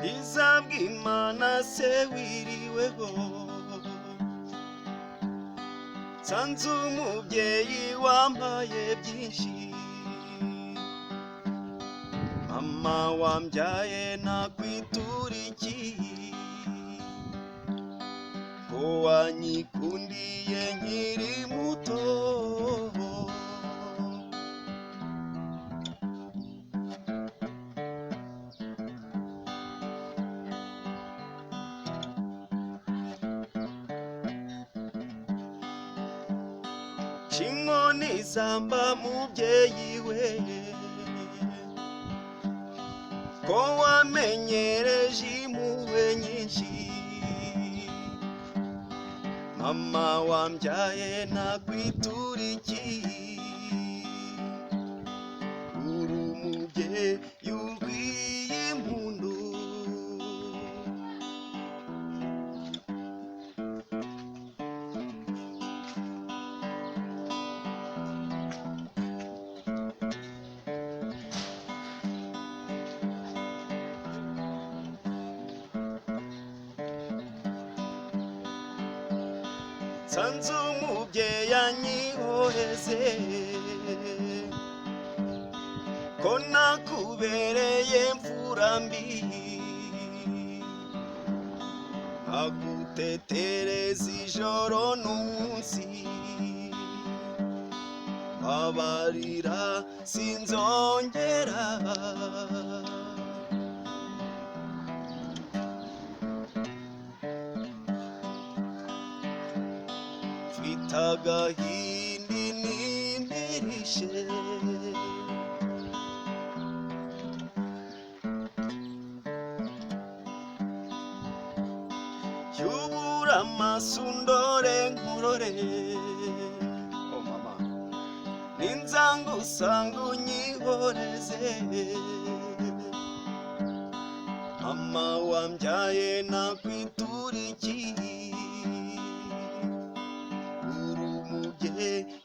Izabwimana se wiriweho, nsanze umubyeyi wampaye byinshi, mama wambyaye nakwitura iki, ko wanyikundiye nkiri muto. Inkoni zamba mubyeyi we, ko wamenyereje impuhwe nyinshi, mama wambyaye nakwitura iki, uri umubyeyi ukwiye impundu. Nsanze umubyeyi anyihoreze, ko nakubereye mfura mbi, agutetereza ijoro n'umunsi, abarira sinzongera. Mfite agahinda inimbirishe, yubura amaso undore nkurore, oh mama, ninzanga usanga unyihoreze, mama wambyaye nakwitura iki, uri umubyeyi